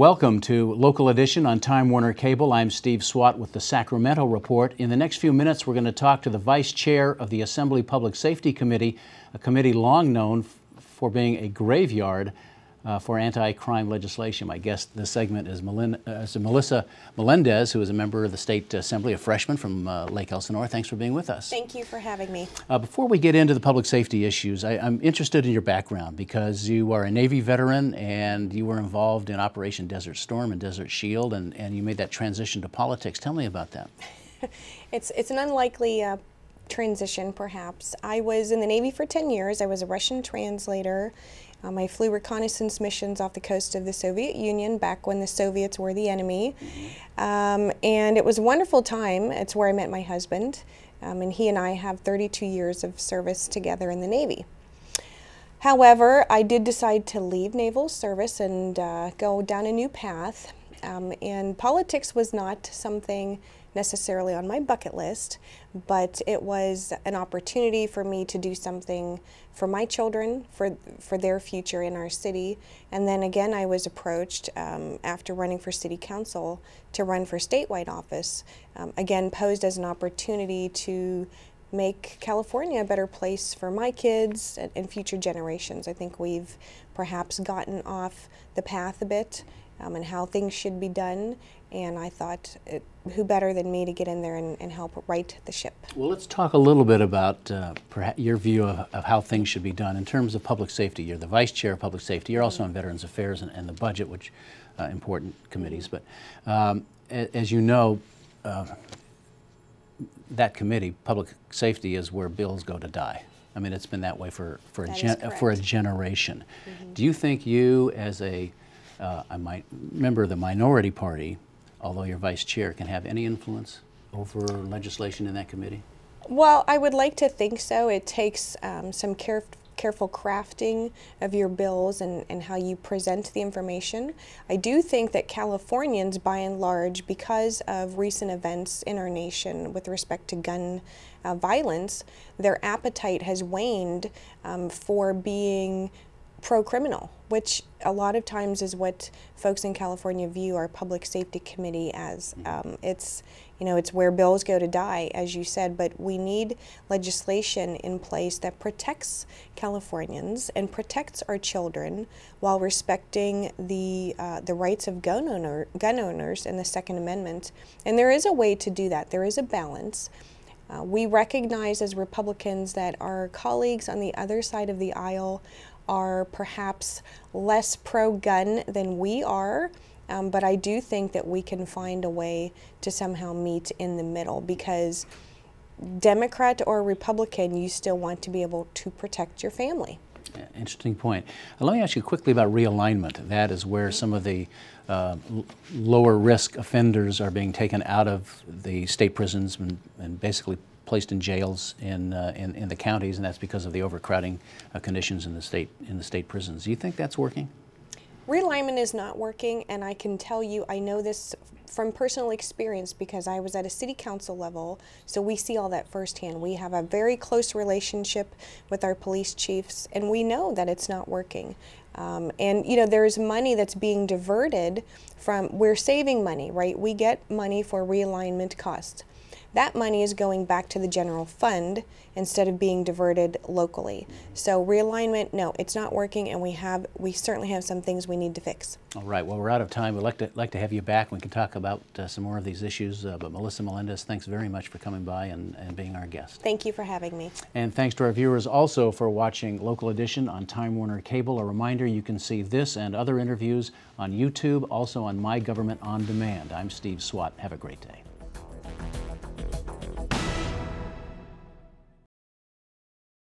Welcome to Local Edition on Time Warner Cable. I'm Steve Swatt with the Sacramento Report. In the next few minutes, we're going to talk to the Vice Chair of the Assembly Public Safety Committee, a committee long known for being a graveyard for anti-crime legislation. My guest this segment is Melissa Melendez, who is a member of the State Assembly, a freshman from Lake Elsinore. Thanks for being with us. Thank you for having me. Before we get into the public safety issues, I'm interested in your background because you are a Navy veteran and you were involved in Operation Desert Storm and Desert Shield, and you made that transition to politics. Tell me about that. It's an unlikely transition, perhaps. I was in the Navy for 10 years. I was a Russian translator. I flew reconnaissance missions off the coast of the Soviet Union back when the Soviets were the enemy. And it was a wonderful time. It's where I met my husband. And he and I have 32 years of service together in the Navy. However, I did decide to leave naval service and go down a new path. And politics was not something necessarily on my bucket list, but it was an opportunity for me to do something for my children, for their future in our city. And then again, I was approached after running for city council to run for statewide office, again posed as an opportunity to make California a better place for my kids and future generations. I think we've perhaps gotten off the path a bit and how things should be done, and I thought, who better than me to get in there and help right the ship. Well, let's talk a little bit about perhaps your view of how things should be done in terms of public safety. You're the Vice Chair of Public Safety. You're also on Veterans Affairs and the Budget, which important committees. But as you know, that committee, Public Safety, is where bills go to die. I mean, it's been that way for a generation. Do you think you, as a member of the minority party, although you're vice chair, can have any influence over legislation in that committee? Well, I would like to think so. It takes some careful crafting of your bills and how you present the information. I do think that Californians, by and large, because of recent events in our nation with respect to gun violence, their appetite has waned for being pro-criminal, which a lot of times is what folks in California view our public safety committee as. It's where bills go to die, as you said, but we need legislation in place that protects Californians and protects our children while respecting the rights of gun owners in the Second Amendment. And there is a way to do that. There is a balance. We recognize as Republicans that our colleagues on the other side of the aisle are perhaps less pro-gun than we are, but I do think that we can find a way to somehow meet in the middle, because Democrat or Republican, you still want to be able to protect your family. Interesting point. Let me ask you quickly about realignment. That is where some of the lower risk offenders are being taken out of the state prisons and basically placed in jails in the counties, and that's because of the overcrowding conditions in the state prisons. Do you think that's working? Realignment is not working, and I can tell you, I know this from personal experience because I was at a city council level, so we see all that firsthand. We have a very close relationship with our police chiefs, and we know that it's not working. And there's money that's being diverted we're saving money, right? We get money for realignment costs. That money is going back to the general fund instead of being diverted locally. So realignment, no, it's not working, and we certainly have some things we need to fix. All right, well, we're out of time. We'd like to have you back. We can talk about some more of these issues, but Melissa Melendez, thanks very much for coming by and being our guest. Thank you for having me. And thanks to our viewers also for watching Local Edition on Time Warner Cable. A reminder, you can see this and other interviews on YouTube, also on My Government On Demand. I'm Steve Swatt. Have a great day.